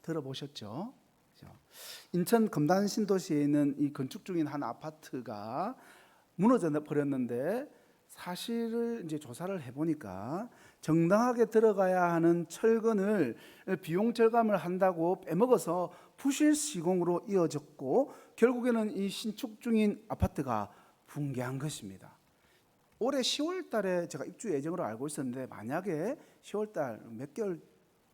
들어보셨죠? 그죠? 인천 금단 신도시에 있는 이 건축 중인 한 아파트가 무너져 버렸는데, 사실을 이제 조사를 해보니까 정당하게 들어가야 하는 철근을 비용 절감을 한다고 빼먹어서 부실 시공으로 이어졌고, 결국에는 이 신축 중인 아파트가 붕괴한 것입니다. 올해 10월 달에 제가 입주 예정으로 알고 있었는데, 만약에 10월 달 몇 개월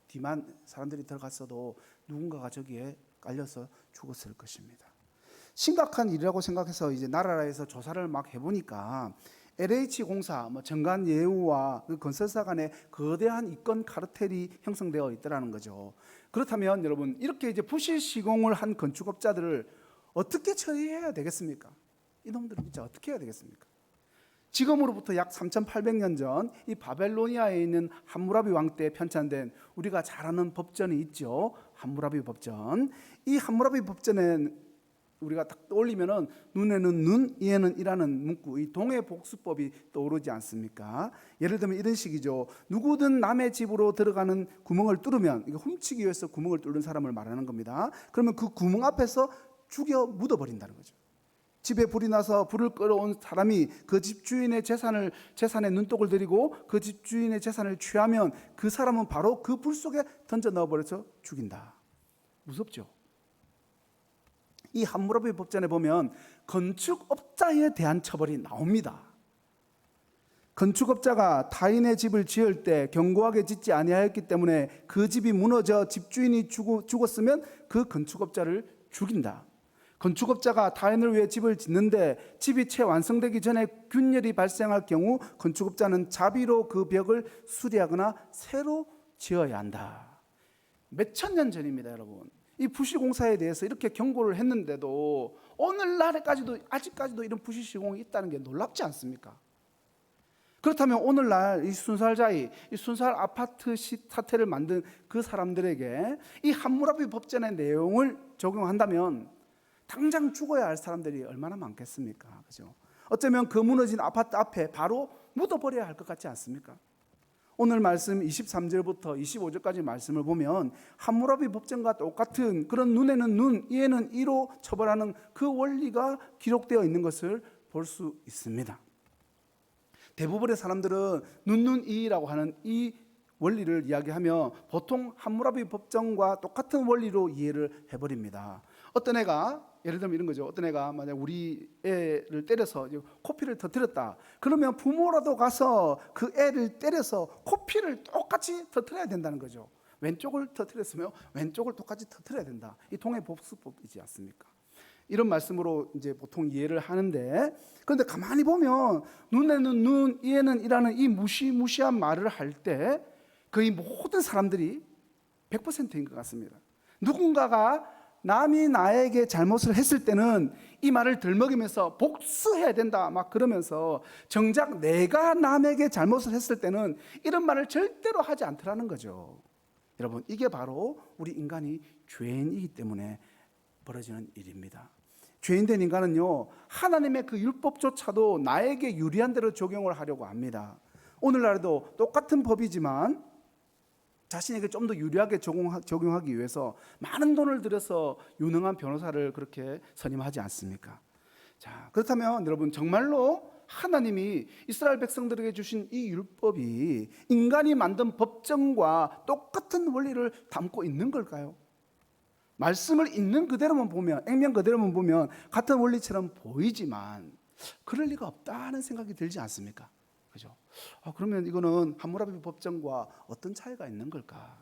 뒤만 사람들이 들어갔어도 누군가가 저기에 깔려서 죽었을 것입니다. 심각한 일이라고 생각해서 이제 나라에서 조사를 막 해보니까 LH공사, 정관예우와 그 건설사 간에 거대한 이권 카르텔이 형성되어 있더라는 거죠. 그렇다면 여러분, 이렇게 이제 부실 시공을 한 건축업자들을 어떻게 처리해야 되겠습니까? 이놈들은 진짜 어떻게 해야 되겠습니까? 지금으로부터 약 3,800년 전 이 바벨로니아에 있는 함무라비 왕 때 편찬된 우리가 잘 아는 법전이 있죠. 함무라비 법전. 이 함무라비 법전에 우리가 딱 떠올리면은 눈에는 눈, 이에는 이라는 문구, 이 동해 복수법이 떠오르지 않습니까? 예를 들면 이런 식이죠. 누구든 남의 집으로 들어가는 구멍을 뚫으면, 이거 훔치기 위해서 구멍을 뚫는 사람을 말하는 겁니다. 그러면 그 구멍 앞에서 죽여 묻어버린다는 거죠. 집에 불이 나서 불을 끌어온 사람이 그 집 주인의 재산에 눈독을 들이고 그 집 주인의 재산을 취하면 그 사람은 바로 그 불 속에 던져 넣어버려서 죽인다. 무섭죠? 이 함무라비 법전에 보면 건축업자에 대한 처벌이 나옵니다. 건축업자가 타인의 집을 지을 때 견고하게 짓지 아니하였기 때문에 그 집이 무너져 집주인이 죽었으면 그 건축업자를 죽인다. 건축업자가 타인을 위해 집을 짓는데 집이 채 완성되기 전에 균열이 발생할 경우 건축업자는 자비로 그 벽을 수리하거나 새로 지어야 한다. 몇천 년 전입니다, 여러분. 이 부실공사에 대해서 이렇게 경고를 했는데도 오늘날에까지도, 아직까지도 이런 부실시공이 있다는 게 놀랍지 않습니까? 그렇다면 오늘날 이 순살자이, 이 순살 아파트 사태를 만든 그 사람들에게 이 함무라비 법전의 내용을 적용한다면 당장 죽어야 할 사람들이 얼마나 많겠습니까? 그죠? 어쩌면 그 무너진 아파트 앞에 바로 묻어버려야 할 것 같지 않습니까? 오늘 말씀 23절부터 25절까지 말씀을 보면 함무라비 법전과 똑같은 그런 눈에는 눈, 이에는 이로 처벌하는 그 원리가 기록되어 있는 것을 볼 수 있습니다. 대부분의 사람들은 눈이라고 하는 이 원리를 이야기하며 보통 함무라비 법전과 똑같은 원리로 이해를 해버립니다. 어떤 애가, 예를 들면 이런 거죠. 어떤 애가 만약 우리 애를 때려서 코피를 터뜨렸다. 그러면 부모라도 가서 그 애를 때려서 코피를 똑같이 터뜨려야 된다는 거죠. 왼쪽을 터뜨렸으면 왼쪽을 똑같이 터뜨려야 된다. 이 동해 복수법이지 않습니까? 이런 말씀으로 이제 보통 이해를 하는데, 그런데 가만히 보면 눈에는 눈, 이에는 이라는 이 무시무시한 말을 할 때 거의 모든 사람들이 100%인 것 같습니다. 누군가가 남이 나에게 잘못을 했을 때는 이 말을 들먹이면서 복수해야 된다 막 그러면서, 정작 내가 남에게 잘못을 했을 때는 이런 말을 절대로 하지 않더라는 거죠. 여러분, 이게 바로 우리 인간이 죄인이기 때문에 벌어지는 일입니다. 죄인된 인간은요, 하나님의 그 율법조차도 나에게 유리한 대로 적용을 하려고 합니다. 오늘날에도 똑같은 법이지만 자신에게 좀 더 유리하게 적용하기 위해서 많은 돈을 들여서 유능한 변호사를 그렇게 선임하지 않습니까? 자, 그렇다면 여러분, 정말로 하나님이 이스라엘 백성들에게 주신 이 율법이 인간이 만든 법정과 똑같은 원리를 담고 있는 걸까요? 말씀을 있는 그대로만 보면, 액면 그대로만 보면 같은 원리처럼 보이지만 그럴 리가 없다는 생각이 들지 않습니까? 그죠? 그러면 이거는 함무라비 법전과 어떤 차이가 있는 걸까?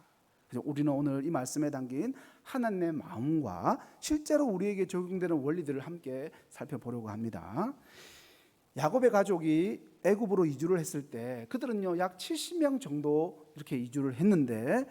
그죠? 우리는 오늘 이 말씀에 담긴 하나님의 마음과 실제로 우리에게 적용되는 원리들을 함께 살펴보려고 합니다. 야곱의 가족이 애굽으로 이주를 했을 때 그들은요 약 70명 정도 이렇게 이주를 했는데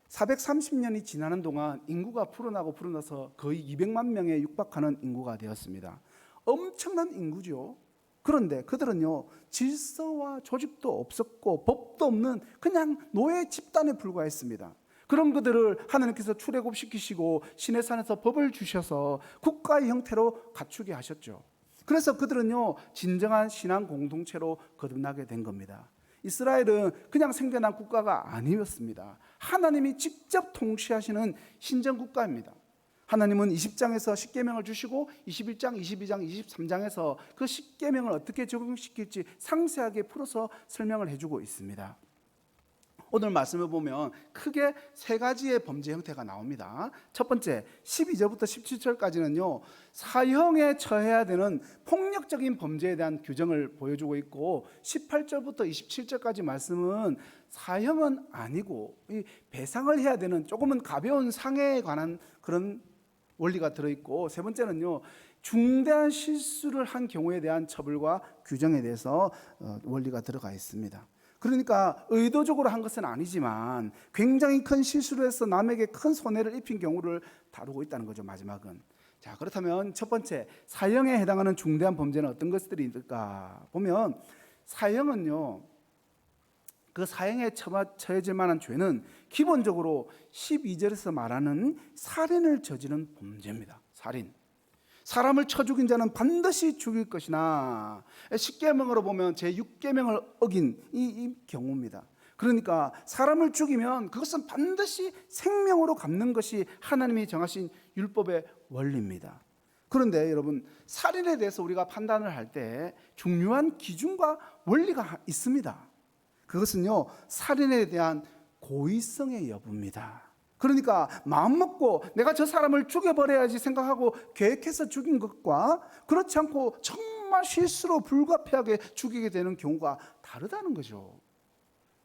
430년이 지나는 동안 인구가 불어나서 거의 200만 명에 육박하는 인구가 되었습니다. 엄청난 인구죠. 그런데 그들은요 질서와 조직도 없었고 법도 없는 그냥 노예 집단에 불과했습니다. 그런 그들을 하나님께서 출애굽시키시고 시내산에서 법을 주셔서 국가의 형태로 갖추게 하셨죠. 그래서 그들은요 진정한 신앙 공동체로 거듭나게 된 겁니다. 이스라엘은 그냥 생겨난 국가가 아니었습니다. 하나님이 직접 통치하시는 신정국가입니다. 하나님은 20장에서 십계명을 주시고 21장, 22장, 23장에서 그 십계명을 어떻게 적용시킬지 상세하게 풀어서 설명을 해주고 있습니다. 오늘 말씀을 보면 크게 세 가지의 범죄 형태가 나옵니다. 첫 번째, 12절부터 17절까지는요, 사형에 처해야 되는 폭력적인 범죄에 대한 규정을 보여주고 있고, 18절부터 27절까지 말씀은 사형은 아니고 이 배상을 해야 되는 조금은 가벼운 상해에 관한 그런 원리가 들어있고, 세 번째는요, 중대한 실수를 한 경우에 대한 처벌과 규정에 대해서 원리가 들어가 있습니다. 그러니까 의도적으로 한 것은 아니지만 굉장히 큰 실수를 해서 남에게 큰 손해를 입힌 경우를 다루고 있다는 거죠. 마지막은. 자, 그렇다면 첫 번째, 사형에 해당하는 중대한 범죄는 어떤 것들이 있을까 보면, 사형은요, 그 사형에 처해질 만한 죄는 기본적으로 12절에서 말하는 살인을 저지른 범죄입니다. 살인. 사람을 쳐 죽인 자는 반드시 죽일 것이나, 10계명으로 보면 제6계명을 어긴 이 경우입니다. 그러니까 사람을 죽이면 그것은 반드시 생명으로 갚는 것이 하나님이 정하신 율법의 원리입니다. 그런데 여러분, 살인에 대해서 우리가 판단을 할 때 중요한 기준과 원리가 있습니다. 그것은요, 살인에 대한 고의성의 여부입니다. 그러니까 마음먹고 내가 저 사람을 죽여버려야지 생각하고 계획해서 죽인 것과 그렇지 않고 정말 실수로 불가피하게 죽이게 되는 경우가 다르다는 거죠.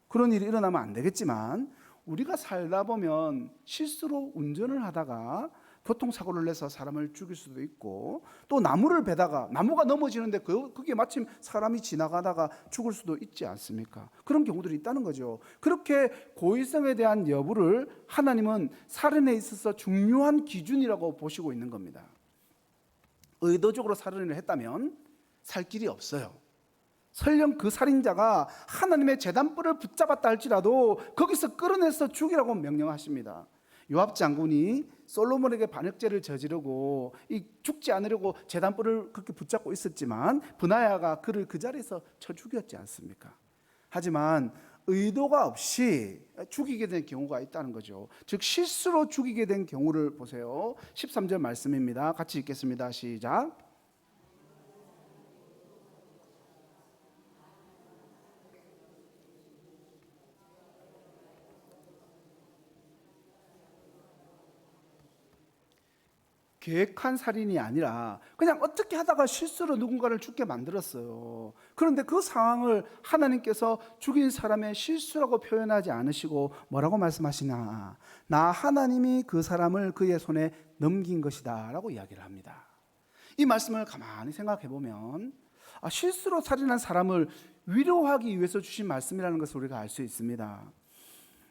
그런 일이 일어나면 안 되겠지만, 우리가 살다 보면 실수로 운전을 하다가 교통사고를 내서 사람을 죽일 수도 있고, 또 나무를 베다가 나무가 넘어지는데 그게 마침 사람이 지나가다가 죽을 수도 있지 않습니까? 그런 경우들이 있다는 거죠. 그렇게 고의성에 대한 여부를 하나님은 살인에 있어서 중요한 기준이라고 보시고 있는 겁니다. 의도적으로 살인을 했다면 살 길이 없어요. 설령 그 살인자가 하나님의 제단불을 붙잡았다 할지라도 거기서 끌어내서 죽이라고 명령하십니다. 요압 장군이 솔로몬에게 반역죄를 저지르고 죽지 않으려고 제단불을 그렇게 붙잡고 있었지만 브나야가 그를 그 자리에서 쳐 죽였지 않습니까? 하지만 의도가 없이 죽이게 된 경우가 있다는 거죠. 즉 실수로 죽이게 된 경우를 보세요. 13절 말씀입니다. 같이 읽겠습니다. 시작. 계획한 살인이 아니라 그냥 어떻게 하다가 실수로 누군가를 죽게 만들었어요. 그런데 그 상황을 하나님께서 죽인 사람의 실수라고 표현하지 않으시고 뭐라고 말씀하시나? 나 하나님이 그 사람을 그의 손에 넘긴 것이다 라고 이야기를 합니다. 이 말씀을 가만히 생각해 보면 실수로 살인한 사람을 위로하기 위해서 주신 말씀이라는 것을 우리가 알 수 있습니다.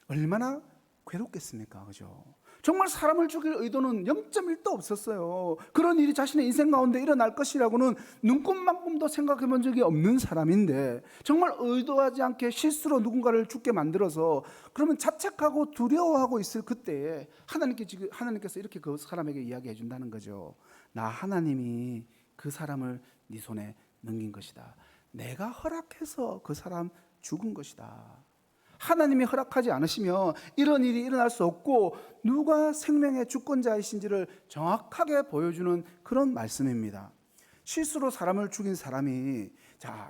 얼마나 괴롭겠습니까? 그죠? 정말 사람을 죽일 의도는 0.1도 없었어요. 그런 일이 자신의 인생 가운데 일어날 것이라고는 눈꼽만큼도 생각해 본 적이 없는 사람인데 정말 의도하지 않게 실수로 누군가를 죽게 만들어서 그러면 자책하고 두려워하고 있을 그때에 하나님께서 이렇게 그 사람에게 이야기해 준다는 거죠. 나 하나님이 그 사람을 네 손에 넘긴 것이다. 내가 허락해서 그 사람 죽은 것이다. 하나님이 허락하지 않으시면 이런 일이 일어날 수 없고 누가 생명의 주권자이신지를 정확하게 보여주는 그런 말씀입니다. 실수로 사람을 죽인 사람이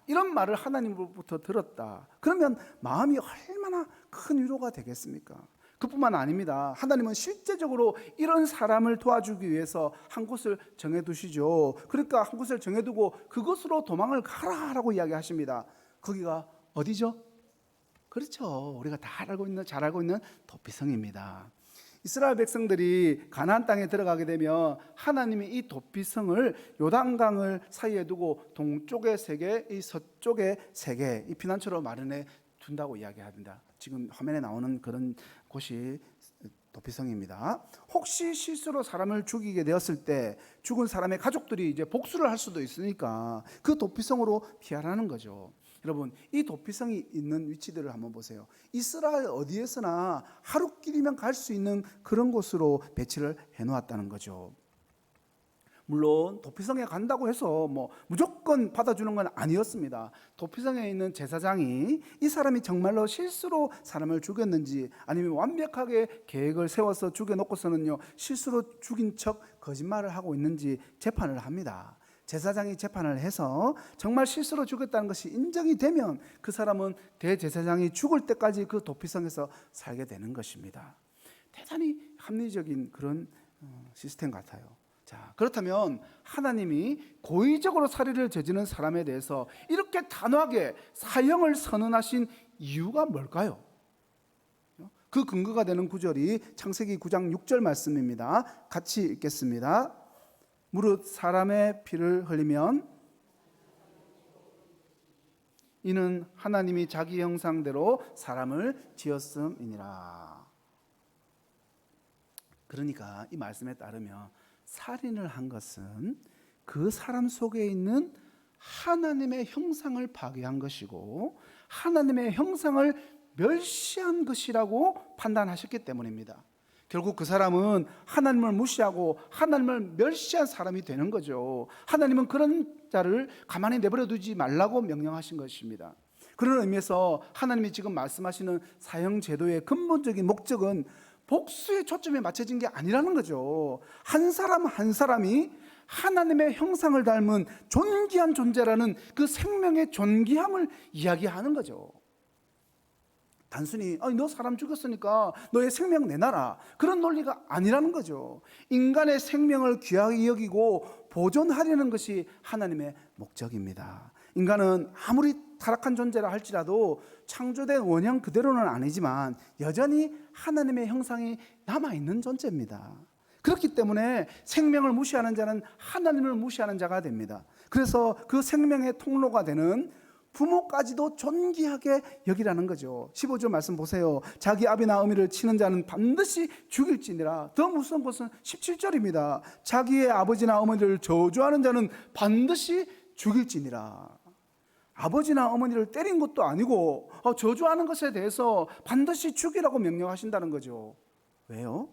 이런 말을 하나님으로부터 들었다. 그러면 마음이 얼마나 큰 위로가 되겠습니까? 그뿐만 아닙니다. 하나님은 실제적으로 이런 사람을 도와주기 위해서 한 곳을 정해두시죠. 그러니까 한 곳을 정해두고 그곳으로 도망을 가라라고 이야기하십니다. 거기가 어디죠? 그렇죠. 우리가 잘 알고 있는 도피성입니다. 이스라엘 백성들이 가나안 땅에 들어가게 되면 하나님이 이 도피성을 요단강을 사이에 두고 동쪽에 3개, 이 서쪽에 3개, 이 피난처로 마련해 둔다고 이야기합니다. 지금 화면에 나오는 그런 곳이 도피성입니다. 혹시 실수로 사람을 죽이게 되었을 때 죽은 사람의 가족들이 이제 복수를 할 수도 있으니까 그 도피성으로 피하라는 거죠. 여러분, 이 도피성이 있는 위치들을 한번 보세요. 이스라엘 어디에서나 하루길이면 갈 수 있는 그런 곳으로 배치를 해놓았다는 거죠. 물론 도피성에 간다고 해서 무조건 받아주는 건 아니었습니다. 도피성에 있는 제사장이 이 사람이 정말로 실수로 사람을 죽였는지, 아니면 완벽하게 계획을 세워서 죽여놓고서는요 실수로 죽인 척 거짓말을 하고 있는지 재판을 합니다. 제사장이 재판을 해서 정말 실수로 죽였다는 것이 인정이 되면 그 사람은 대제사장이 죽을 때까지 그 도피성에서 살게 되는 것입니다. 대단히 합리적인 그런 시스템 같아요. 자, 그렇다면 하나님이 고의적으로 살인을 저지르는 사람에 대해서 이렇게 단호하게 사형을 선언하신 이유가 뭘까요? 그 근거가 되는 구절이 창세기 9장 6절 말씀입니다. 같이 읽겠습니다. 무릇 사람의 피를 흘리면 이는 하나님이 자기 형상대로 사람을 지었음이니라. 그러니까 이 말씀에 따르면 살인을 한 것은 그 사람 속에 있는 하나님의 형상을 파괴한 것이고 하나님의 형상을 멸시한 것이라고 판단하셨기 때문입니다. 결국 그 사람은 하나님을 무시하고 하나님을 멸시한 사람이 되는 거죠. 하나님은 그런 자를 가만히 내버려 두지 말라고 명령하신 것입니다. 그런 의미에서 하나님이 지금 말씀하시는 사형제도의 근본적인 목적은 복수의 초점에 맞춰진 게 아니라는 거죠. 한 사람 한 사람이 하나님의 형상을 닮은 존귀한 존재라는 그 생명의 존귀함을 이야기하는 거죠. 단순히 너 사람 죽였으니까 너의 생명 내놔라, 그런 논리가 아니라는 거죠. 인간의 생명을 귀하게 여기고 보존하려는 것이 하나님의 목적입니다. 인간은 아무리 타락한 존재라 할지라도 창조된 원형 그대로는 아니지만 여전히 하나님의 형상이 남아있는 존재입니다. 그렇기 때문에 생명을 무시하는 자는 하나님을 무시하는 자가 됩니다. 그래서 그 생명의 통로가 되는 부모까지도 존귀하게 여기라는 거죠. 15절 말씀 보세요. 자기 아비나 어미를 치는 자는 반드시 죽일지니라. 더 무서운 것은 17절입니다. 자기의 아버지나 어머니를 저주하는 자는 반드시 죽일지니라. 아버지나 어머니를 때린 것도 아니고 저주하는 것에 대해서 반드시 죽이라고 명령하신다는 거죠. 왜요?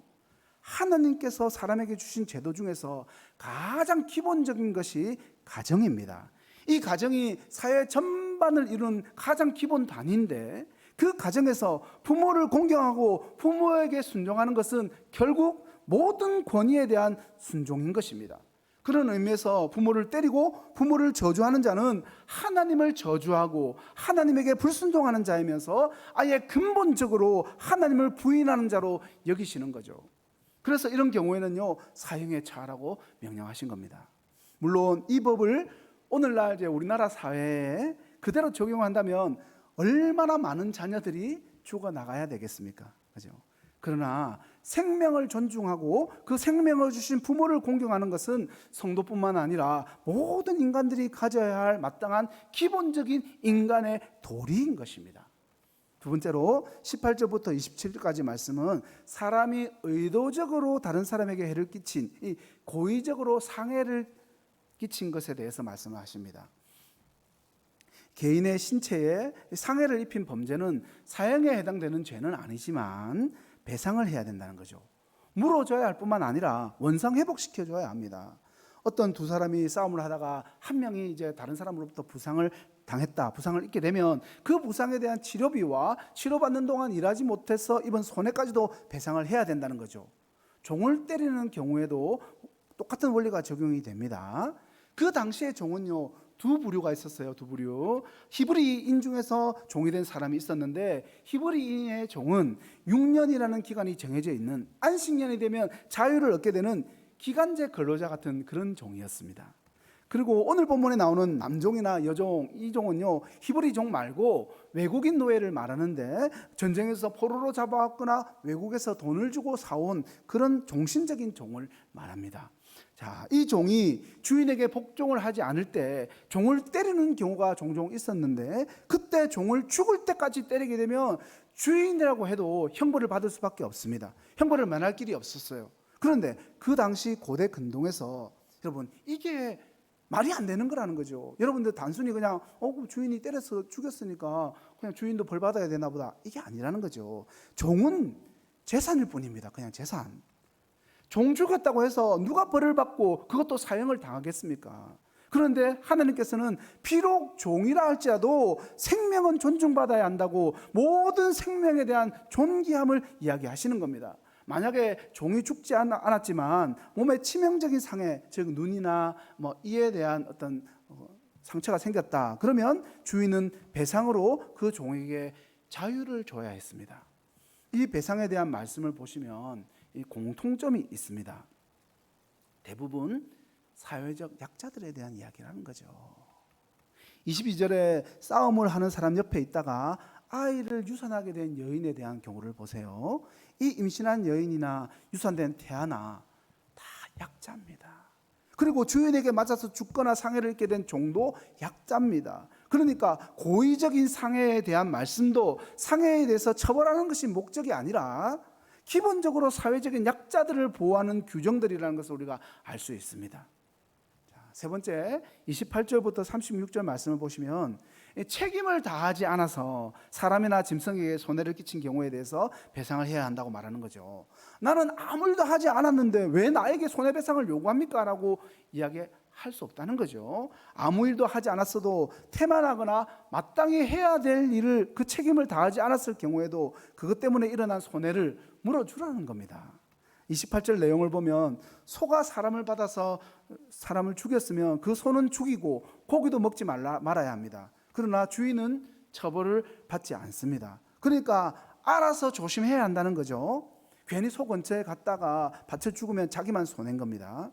하나님께서 사람에게 주신 제도 중에서 가장 기본적인 것이 가정입니다. 이 가정이 사회 전반을 이루는 가장 기본 단위인데, 그 가정에서 부모를 공경하고 부모에게 순종하는 것은 결국 모든 권위에 대한 순종인 것입니다. 그런 의미에서 부모를 때리고 부모를 저주하는 자는 하나님을 저주하고 하나님에게 불순종하는 자이면서 아예 근본적으로 하나님을 부인하는 자로 여기시는 거죠. 그래서 이런 경우에는요 사형에 처하라고 명령하신 겁니다. 물론 이 법을 오늘날 이제 우리나라 사회에 그대로 적용한다면 얼마나 많은 자녀들이 죽어나가야 되겠습니까? 그죠? 그러나 생명을 존중하고 그 생명을 주신 부모를 공경하는 것은 성도뿐만 아니라 모든 인간들이 가져야 할 마땅한 기본적인 인간의 도리인 것입니다. 두 번째로 18절부터 27절까지 말씀은 사람이 의도적으로 다른 사람에게 해를 끼친, 이 고의적으로 상해를 끼친 것에 대해서 말씀하십니다. 개인의 신체에 상해를 입힌 범죄는 사형에 해당되는 죄는 아니지만 배상을 해야 된다는 거죠. 물어줘야 할 뿐만 아니라 원상 회복시켜줘야 합니다. 어떤 두 사람이 싸움을 하다가 한 명이 이제 다른 사람으로부터 부상을 당했다, 부상을 입게 되면 그 부상에 대한 치료비와 치료받는 동안 일하지 못해서 입은 손해까지도 배상을 해야 된다는 거죠. 종을 때리는 경우에도 똑같은 원리가 적용이 됩니다. 그 당시에 종은요 두 부류가 있었어요. 두 부류. 히브리인 중에서 종이 된 사람이 있었는데, 히브리인의 종은 6년이라는 기간이 정해져 있는, 안식년이 되면 자유를 얻게 되는 기간제 근로자 같은 그런 종이었습니다. 그리고 오늘 본문에 나오는 남종이나 여종, 이 종은요 히브리 종 말고 외국인 노예를 말하는데, 전쟁에서 포로로 잡아왔거나 외국에서 돈을 주고 사온 그런 종신적인 종을 말합니다. 자, 이 종이 주인에게 복종을 하지 않을 때 종을 때리는 경우가 종종 있었는데, 그때 종을 죽을 때까지 때리게 되면 주인이라고 해도 형벌을 받을 수밖에 없습니다. 형벌을 면할 길이 없었어요. 그런데 그 당시 고대 근동에서 여러분 이게 말이 안 되는 거라는 거죠. 여러분들 단순히 그냥 주인이 때려서 죽였으니까 그냥 주인도 벌 받아야 되나 보다, 이게 아니라는 거죠. 종은 재산일 뿐입니다. 그냥 재산. 종 죽였다고 해서 누가 벌을 받고 그것도 사형을 당하겠습니까? 그런데 하나님께서는 비록 종이라 할지라도 생명은 존중받아야 한다고 모든 생명에 대한 존귀함을 이야기하시는 겁니다. 만약에 종이 죽지 않았지만 몸에 치명적인 상해, 즉 눈이나 이에 대한 어떤 상처가 생겼다, 그러면 주인은 배상으로 그 종에게 자유를 줘야 했습니다. 이 배상에 대한 말씀을 보시면 이 공통점이 있습니다. 대부분 사회적 약자들에 대한 이야기를 하는 거죠. 22절에 싸움을 하는 사람 옆에 있다가 아이를 유산하게 된 여인에 대한 경우를 보세요. 이 임신한 여인이나 유산된 태아나 다 약자입니다. 그리고 주인에게 맞아서 죽거나 상해를 입게 된 종도 약자입니다. 그러니까 고의적인 상해에 대한 말씀도 상해에 대해서 처벌하는 것이 목적이 아니라 기본적으로 사회적인 약자들을 보호하는 규정들이라는 것을 우리가 알 수 있습니다. 세 번째 28절부터 36절 말씀을 보시면 책임을 다하지 않아서 사람이나 짐승에게 손해를 끼친 경우에 대해서 배상을 해야 한다고 말하는 거죠. 나는 아무 일도 하지 않았는데 왜 나에게 손해배상을 요구합니까? 라고 이야기할 수 없다는 거죠. 아무 일도 하지 않았어도 태만하거나 마땅히 해야 될 일을 그 책임을 다하지 않았을 경우에도 그것 때문에 일어난 손해를 물어주라는 겁니다. 28절 내용을 보면 소가 사람을 받아서 사람을 죽였으면 그 소는 죽이고 고기도 먹지 말아야 합니다. 그러나 주인은 처벌을 받지 않습니다. 그러니까 알아서 조심해야 한다는 거죠. 괜히 소 근처에 갔다가 밭을 죽으면 자기만 손해인 겁니다.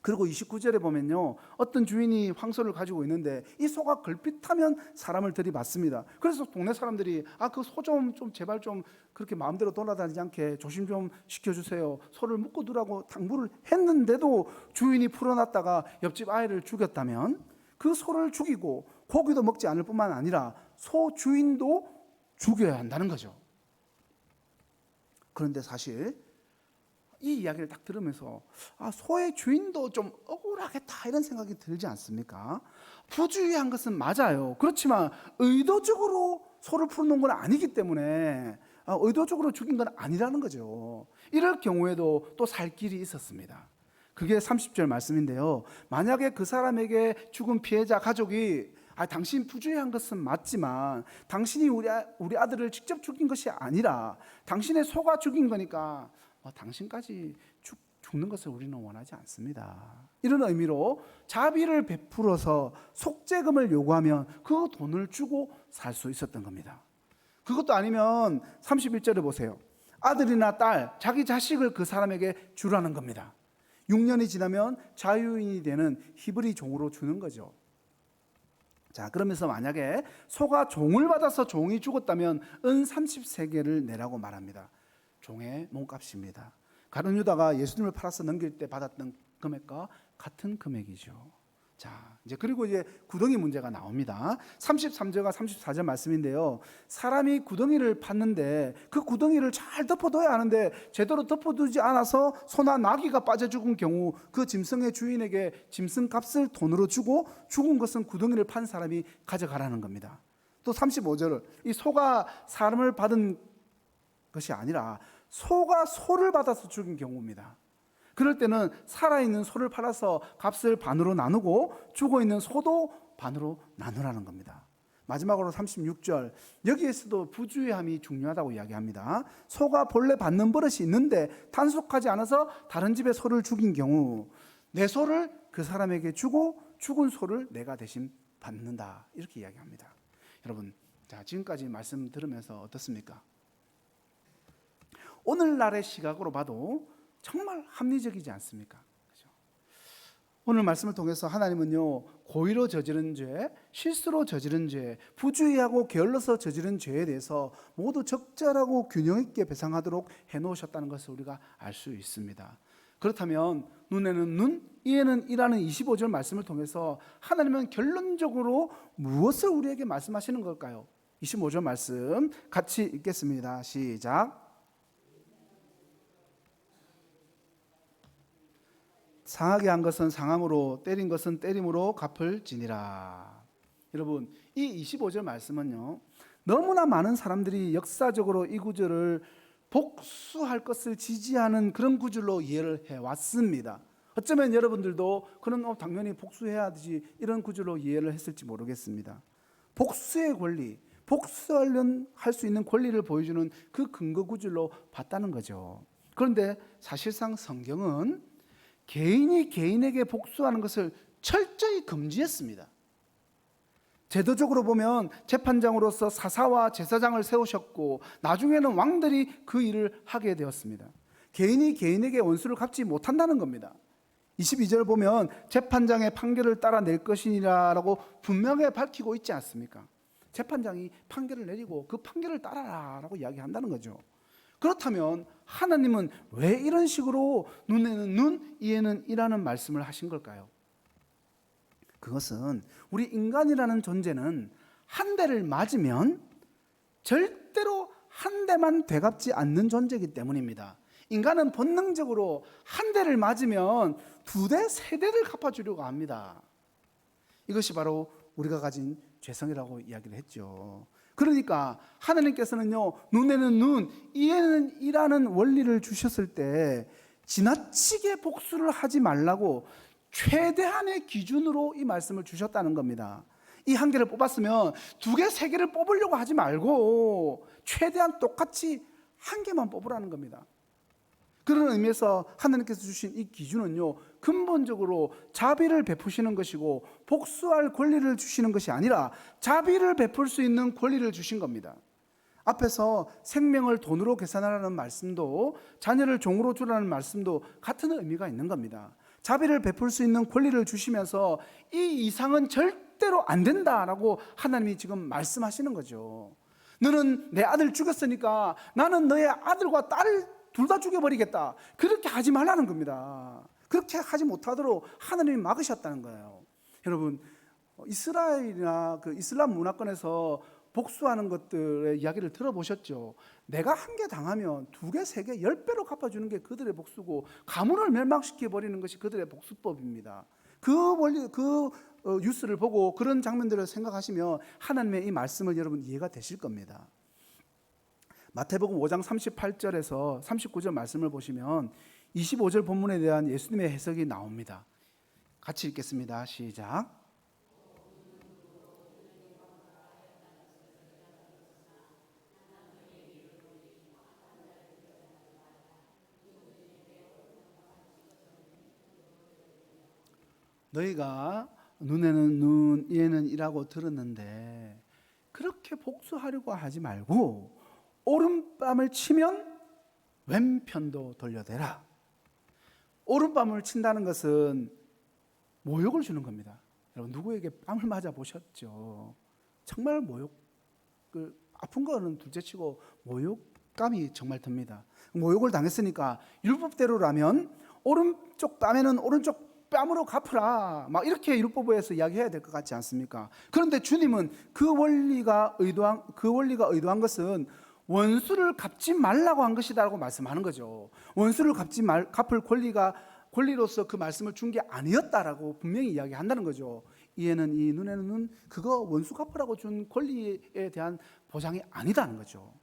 그리고 29절에 보면요, 어떤 주인이 황소를 가지고 있는데 이 소가 걸핏하면 사람을 들이받습니다. 그래서 동네 사람들이 그 소 좀 제발 좀 그렇게 마음대로 돌아다니지 않게 조심 좀 시켜주세요, 소를 묶어 두라고 당부를 했는데도 주인이 풀어놨다가 옆집 아이를 죽였다면 그 소를 죽이고 고기도 먹지 않을 뿐만 아니라 소 주인도 죽여야 한다는 거죠. 그런데 사실 이 이야기를 딱 들으면서 소의 주인도 좀 억울하겠다 이런 생각이 들지 않습니까? 부주의한 것은 맞아요. 그렇지만 의도적으로 소를 풀어놓은 건 아니기 때문에 의도적으로 죽인 건 아니라는 거죠. 이럴 경우에도 또 살 길이 있었습니다. 그게 30절 말씀인데요, 만약에 그 사람에게 죽은 피해자 가족이 당신 부주의한 것은 맞지만 당신이 우리 아들을 직접 죽인 것이 아니라 당신의 소가 죽인 거니까 당신까지 죽는 것을 우리는 원하지 않습니다. 이런 의미로 자비를 베풀어서 속죄금을 요구하면 그 돈을 주고 살 수 있었던 겁니다. 그것도 아니면 31절에 보세요. 아들이나 딸, 자기 자식을 그 사람에게 주라는 겁니다. 6년이 지나면 자유인이 되는 히브리 종으로 주는 거죠. 자, 그러면서 만약에 소가 종을 받아서 종이 죽었다면 은 30세겔을 내라고 말합니다. 종의 몸값입니다. 가룟 유다가 예수님을 팔아서 넘길 때 받았던 금액과 같은 금액이죠. 자, 그리고 구덩이 문제가 나옵니다. 33절과 34절 말씀인데요, 사람이 구덩이를 팠는데 그 구덩이를 잘 덮어둬야 하는데 제대로 덮어두지 않아서 소나 나귀가 빠져 죽은 경우 그 짐승의 주인에게 짐승 값을 돈으로 주고 죽은 것은 구덩이를 판 사람이 가져가라는 겁니다. 또 35절은 이 소가 사람을 받은 것이 아니라 소가 소를 받아서 죽인 경우입니다. 그럴 때는 살아있는 소를 팔아서 값을 반으로 나누고 죽어있는 소도 반으로 나누라는 겁니다. 마지막으로 36절, 여기에서도 부주의함이 중요하다고 이야기합니다. 소가 본래 받는 버릇이 있는데 단속하지 않아서 다른 집의 소를 죽인 경우 내 소를 그 사람에게 주고 죽은 소를 내가 대신 받는다, 이렇게 이야기합니다. 여러분, 지금까지 말씀 들으면서 어떻습니까? 오늘날의 시각으로 봐도 정말 합리적이지 않습니까? 그렇죠? 오늘 말씀을 통해서 하나님은요, 고의로 저지른 죄, 실수로 저지른 죄, 부주의하고 게을러서 저지른 죄에 대해서 모두 적절하고 균형 있게 배상하도록 해놓으셨다는 것을 우리가 알 수 있습니다. 그렇다면 눈에는 눈, 이에는 이라는 25절 말씀을 통해서 하나님은 결론적으로 무엇을 우리에게 말씀하시는 걸까요? 25절 말씀 같이 읽겠습니다. 시작. 상하게 한 것은 상함으로, 때린 것은 때림으로 갚을지니라. 여러분, 이 25절 말씀은요, 너무나 많은 사람들이 역사적으로 이 구절을 복수할 것을 지지하는 그런 구절로 이해를 해왔습니다. 어쩌면 여러분들도 그런 당연히 복수해야 되지 이런 구절로 이해를 했을지 모르겠습니다. 복수의 권리, 복수하려는 할 수 있는 권리를 보여주는 그 근거 구절로 봤다는 거죠. 그런데 사실상 성경은 개인이 개인에게 복수하는 것을 철저히 금지했습니다. 제도적으로 보면 재판장으로서 사사와 제사장을 세우셨고 나중에는 왕들이 그 일을 하게 되었습니다. 개인이 개인에게 원수를 갚지 못한다는 겁니다. 22절 보면 재판장의 판결을 따라낼 것이니라라고 분명하게 밝히고 있지 않습니까? 재판장이 판결을 내리고 그 판결을 따라라라고 이야기한다는 거죠. 그렇다면 하나님은 왜 이런 식으로 눈에는 눈, 이에는 이라는 말씀을 하신 걸까요? 그것은 우리 인간이라는 존재는 한 대를 맞으면 절대로 한 대만 되갚지 않는 존재이기 때문입니다. 인간은 본능적으로 한 대를 맞으면 두 대, 세 대를 갚아주려고 합니다. 이것이 바로 우리가 가진 죄성이라고 이야기를 했죠. 그러니까 하나님께서는요, 눈에는 눈, 이에는 이라는 원리를 주셨을 때 지나치게 복수를 하지 말라고 최대한의 기준으로 이 말씀을 주셨다는 겁니다. 이 한 개를 뽑았으면 두 개, 세 개를 뽑으려고 하지 말고 최대한 똑같이 한 개만 뽑으라는 겁니다. 그런 의미에서 하나님께서 주신 이 기준은요, 근본적으로 자비를 베푸시는 것이고 복수할 권리를 주시는 것이 아니라 자비를 베풀 수 있는 권리를 주신 겁니다. 앞에서 생명을 돈으로 계산하라는 말씀도 자녀를 종으로 주라는 말씀도 같은 의미가 있는 겁니다. 자비를 베풀 수 있는 권리를 주시면서 이 이상은 절대로 안 된다라고 하나님이 지금 말씀하시는 거죠. 너는 내 아들 죽였으니까 나는 너의 아들과 딸을 둘 다 죽여버리겠다. 그렇게 하지 말라는 겁니다. 그렇게 하지 못하도록 하나님이 막으셨다는 거예요. 여러분, 이스라엘이나 그 이슬람 문화권에서 복수하는 것들의 이야기를 들어보셨죠? 내가 한 개 당하면 두 개, 세 개, 10배로 갚아주는 게 그들의 복수고 가문을 멸망시켜버리는 것이 그들의 복수법입니다. 그 원리, 뉴스를 보고 그런 장면들을 생각하시면 하나님의 이 말씀을 여러분 이해가 되실 겁니다. 마태복음 5장 38절에서 39절 말씀을 보시면 25절 본문에 대한 예수님의 해석이 나옵니다. 같이 읽겠습니다. 시작. 너희가 눈에는 눈, 이에는 이라고 들었는데 그렇게 복수하려고 하지 말고 오른뺨을 치면 왼편도 돌려대라. 오른뺨을 친다는 것은 모욕을 주는 겁니다. 여러분, 누구에게 뺨을 맞아 보셨죠? 정말 아픈 거는 둘째치고 모욕감이 정말 듭니다. 모욕을 당했으니까 율법대로라면 오른쪽 뺨에는 오른쪽 뺨으로 갚으라, 막 이렇게 율법에서 이야기해야 될 것 같지 않습니까? 그런데 주님은 그 원리가 의도한 것은 원수를 갚지 말라고 한 것이다라고 말씀하는 거죠. 원수를 갚을 권리로서 그 말씀을 준 게 아니었다라고 분명히 이야기한다는 거죠. 이에는 이, 눈에는 눈, 그거 원수 갚으라고 준 권리에 대한 보장이 아니다는 거죠.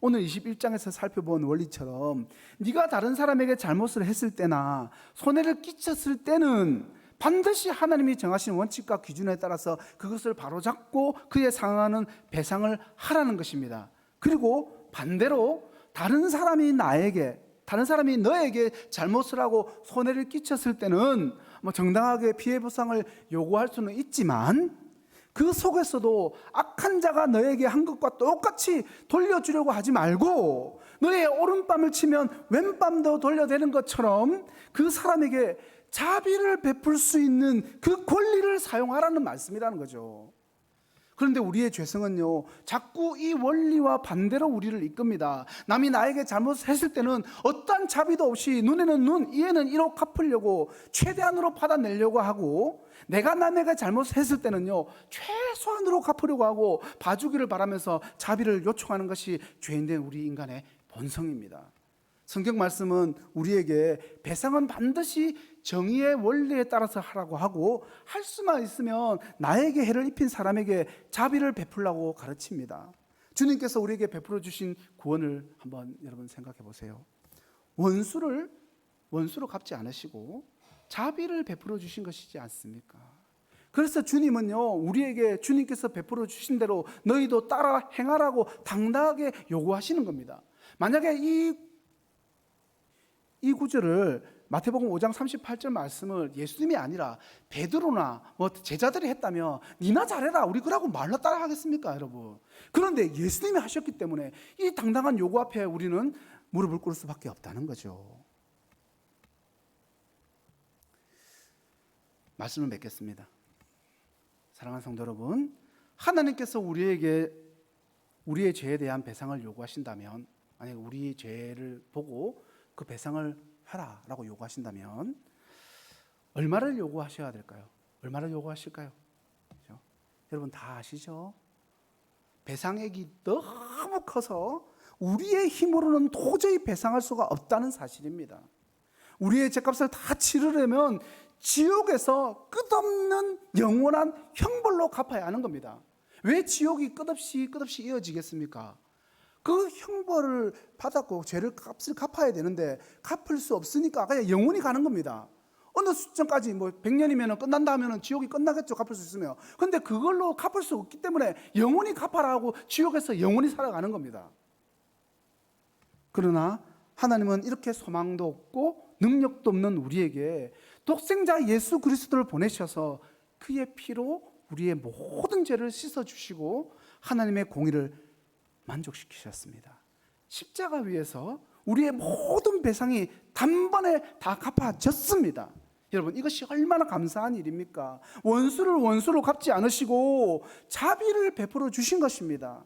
오늘 21장에서 살펴본 원리처럼 네가 다른 사람에게 잘못을 했을 때나 손해를 끼쳤을 때는 반드시 하나님이 정하신 원칙과 기준에 따라서 그것을 바로잡고 그에 상응하는 배상을 하라는 것입니다. 그리고 반대로 다른 사람이 너에게 잘못을 하고 손해를 끼쳤을 때는 정당하게 피해 보상을 요구할 수는 있지만 그 속에서도 악한 자가 너에게 한 것과 똑같이 돌려주려고 하지 말고 너의 오른뺨을 치면 왼뺨도 돌려대는 것처럼 그 사람에게 자비를 베풀 수 있는 그 권리를 사용하라는 말씀이라는 거죠. 그런데 우리의 죄성은요, 자꾸 이 원리와 반대로 우리를 이끕니다. 남이 나에게 잘못했을 때는 어떠한 자비도 없이 눈에는 눈, 이에는 이로 갚으려고 최대한으로 받아내려고 하고, 내가 남에게 잘못했을 때는요, 최소한으로 갚으려고 하고 봐주기를 바라면서 자비를 요청하는 것이 죄인된 우리 인간의 본성입니다. 성경 말씀은 우리에게 배상은 반드시 정의의 원리에 따라서 하라고 하고, 할 수만 있으면 나에게 해를 입힌 사람에게 자비를 베풀라고 가르칩니다. 주님께서 우리에게 베풀어 주신 구원을 한번 여러분 생각해 보세요. 원수로 갚지 않으시고 자비를 베풀어 주신 것이지 않습니까? 그래서 주님은요, 우리에게 주님께서 베풀어 주신 대로 너희도 따라 행하라고 당당하게 요구하시는 겁니다. 만약에 이 구절을 마태복음 5장 38절 말씀을 예수님이 아니라 베드로나 제자들이 했다면 니나 잘해라 우리 그러고 말로 따라 하겠습니까 여러분? 그런데 예수님이 하셨기 때문에 이 당당한 요구 앞에 우리는 무릎을 꿇을 수밖에 없다는 거죠. 말씀을 맺겠습니다. 사랑하는 성도 여러분, 하나님께서 우리에게 우리의 죄에 대한 배상을 요구하신다면, 만약에 우리의 죄를 보고 그 배상을 하라라고 요구하신다면 얼마를 요구하셔야 될까요? 얼마를 요구하실까요? 그렇죠? 여러분 다 아시죠? 배상액이 너무 커서 우리의 힘으로는 도저히 배상할 수가 없다는 사실입니다. 우리의 죄값을 다 치르려면 지옥에서 끝없는 영원한 형벌로 갚아야 하는 겁니다. 왜 지옥이 끝없이 이어지겠습니까? 그 형벌을 받았고 죄를 값을 갚아야 되는데 갚을 수 없으니까 그냥 영원히 가는 겁니다. 어느 수준까지 100년이면 끝난다 하면 지옥이 끝나겠죠. 갚을 수 있으면. 그런데 그걸로 갚을 수 없기 때문에 영원히 갚아라 하고 지옥에서 영원히 살아가는 겁니다. 그러나 하나님은 이렇게 소망도 없고 능력도 없는 우리에게 독생자 예수 그리스도를 보내셔서 그의 피로 우리의 모든 죄를 씻어주시고 하나님의 공의를 만족시키셨습니다. 십자가 위에서 우리의 모든 배상이 단번에 다 갚아졌습니다. 여러분 이것이 얼마나 감사한 일입니까? 원수를 원수로 갚지 않으시고 자비를 베풀어 주신 것입니다.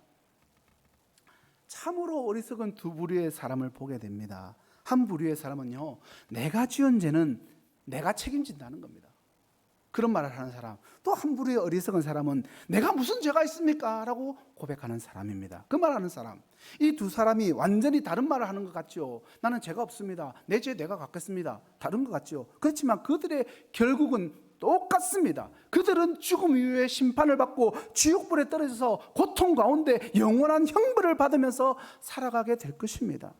참으로 어리석은 두 부류의 사람을 보게 됩니다. 한 부류의 사람은요, 내가 지은 죄는 내가 책임진다는 겁니다. 그런 말을 하는 사람. 또 한 부류의 어리석은 사람은 내가 무슨 죄가 있습니까? 라고 고백하는 사람입니다. 그 말하는 사람. 이 두 사람이 완전히 다른 말을 하는 것 같죠. 나는 죄가 없습니다. 내 죄 내가 갚겠습니다. 다른 것 같죠. 그렇지만 그들의 결국은 똑같습니다. 그들은 죽음 이후에 심판을 받고 지옥불에 떨어져서 고통 가운데 영원한 형벌을 받으면서 살아가게 될 것입니다.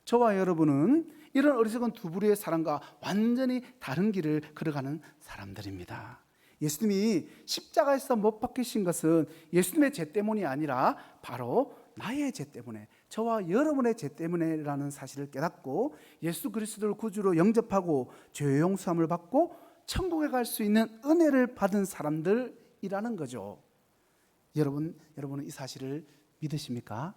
저와 여러분은 이런 어리석은 두 부류의 사람과 완전히 다른 길을 걸어가는 사람들입니다. 예수님이 십자가에서 못 박히신 것은 예수님의 죄 때문이 아니라 바로 나의 죄 때문에, 저와 여러분의 죄 때문에라는 사실을 깨닫고 예수 그리스도를 구주로 영접하고 죄 용서함을 받고 천국에 갈 수 있는 은혜를 받은 사람들이라는 거죠. 여러분은 이 사실을 믿으십니까?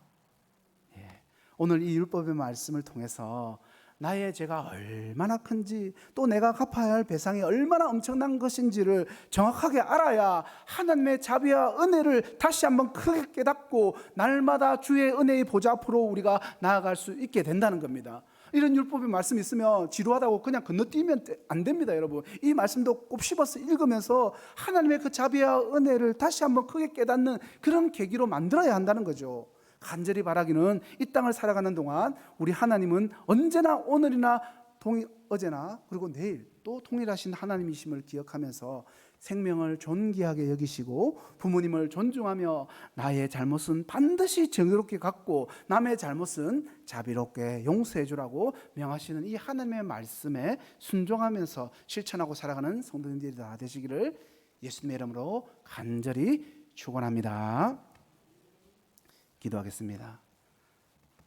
오늘 이 율법의 말씀을 통해서 나의 죄가 얼마나 큰지 또 내가 갚아야 할 배상이 얼마나 엄청난 것인지를 정확하게 알아야 하나님의 자비와 은혜를 다시 한번 크게 깨닫고 날마다 주의 은혜의 보좌 앞으로 우리가 나아갈 수 있게 된다는 겁니다. 이런 율법의 말씀이 있으면 지루하다고 그냥 건너뛰면 안 됩니다. 여러분 이 말씀도 꼭 씹어서 읽으면서 하나님의 그 자비와 은혜를 다시 한번 크게 깨닫는 그런 계기로 만들어야 한다는 거죠. 간절히 바라기는 이 땅을 살아가는 동안 우리 하나님은 언제나 오늘이나 어제나 그리고 내일 또 동일하신 하나님이심을 기억하면서 생명을 존귀하게 여기시고 부모님을 존중하며 나의 잘못은 반드시 정의롭게 갚고 남의 잘못은 자비롭게 용서해 주라고 명하시는 이 하나님의 말씀에 순종하면서 실천하고 살아가는 성도님들이 다 되시기를 예수님의 이름으로 간절히 축원합니다. 기도하겠습니다.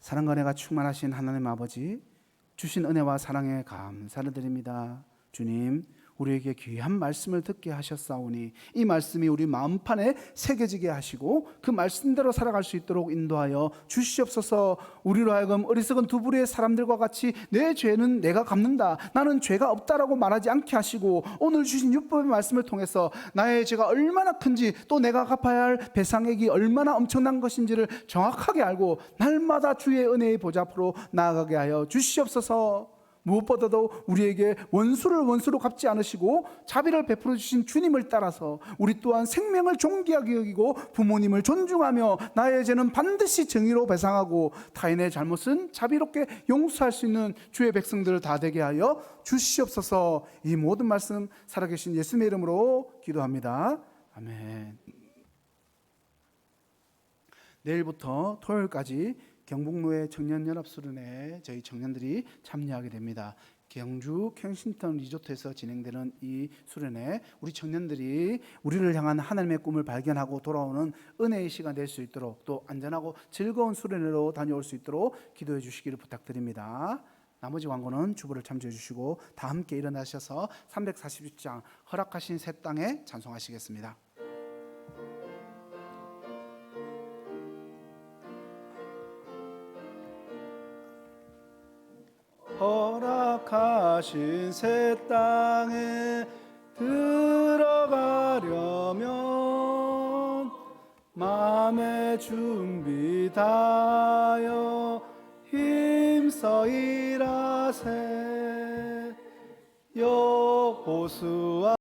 사랑과 은혜가 충만하신 하나님 아버지, 주신 은혜와 사랑에 감사를 드립니다. 주님, 우리에게 귀한 말씀을 듣게 하셨사오니 이 말씀이 우리 마음판에 새겨지게 하시고 그 말씀대로 살아갈 수 있도록 인도하여 주시옵소서. 우리로 하여금 어리석은 두 부류의 사람들과 같이 내 죄는 내가 갚는다, 나는 죄가 없다라고 말하지 않게 하시고 오늘 주신 율법의 말씀을 통해서 나의 죄가 얼마나 큰지 또 내가 갚아야 할 배상액이 얼마나 엄청난 것인지를 정확하게 알고 날마다 주의 은혜의 보좌 앞으로 나아가게 하여 주시옵소서. 무엇보다도 우리에게 원수를 원수로 갚지 않으시고 자비를 베풀어 주신 주님을 따라서 우리 또한 생명을 존귀하게 여기고 부모님을 존중하며 나의 죄는 반드시 정의로 배상하고 타인의 잘못은 자비롭게 용서할 수 있는 주의 백성들 다 되게 하여 주시옵소서. 이 모든 말씀 살아계신 예수님의 이름으로 기도합니다. 아멘. 내일부터 토요일까지 경북노회 청년연합수련회 저희 청년들이 참여하게 됩니다. 경주 켄싱턴 리조트에서 진행되는 이 수련회, 우리 청년들이 우리를 향한 하나님의 꿈을 발견하고 돌아오는 은혜의 시간 될 수 있도록, 또 안전하고 즐거운 수련회로 다녀올 수 있도록 기도해 주시기를 부탁드립니다. 나머지 광고는 주보를 참조해 주시고 다 함께 일어나셔서 340장 허락하신 새 땅에 찬송하시겠습니다. 허락하신 새 땅에 들어가려면 마음의 준비 다하여 힘써 일하세. 여호수아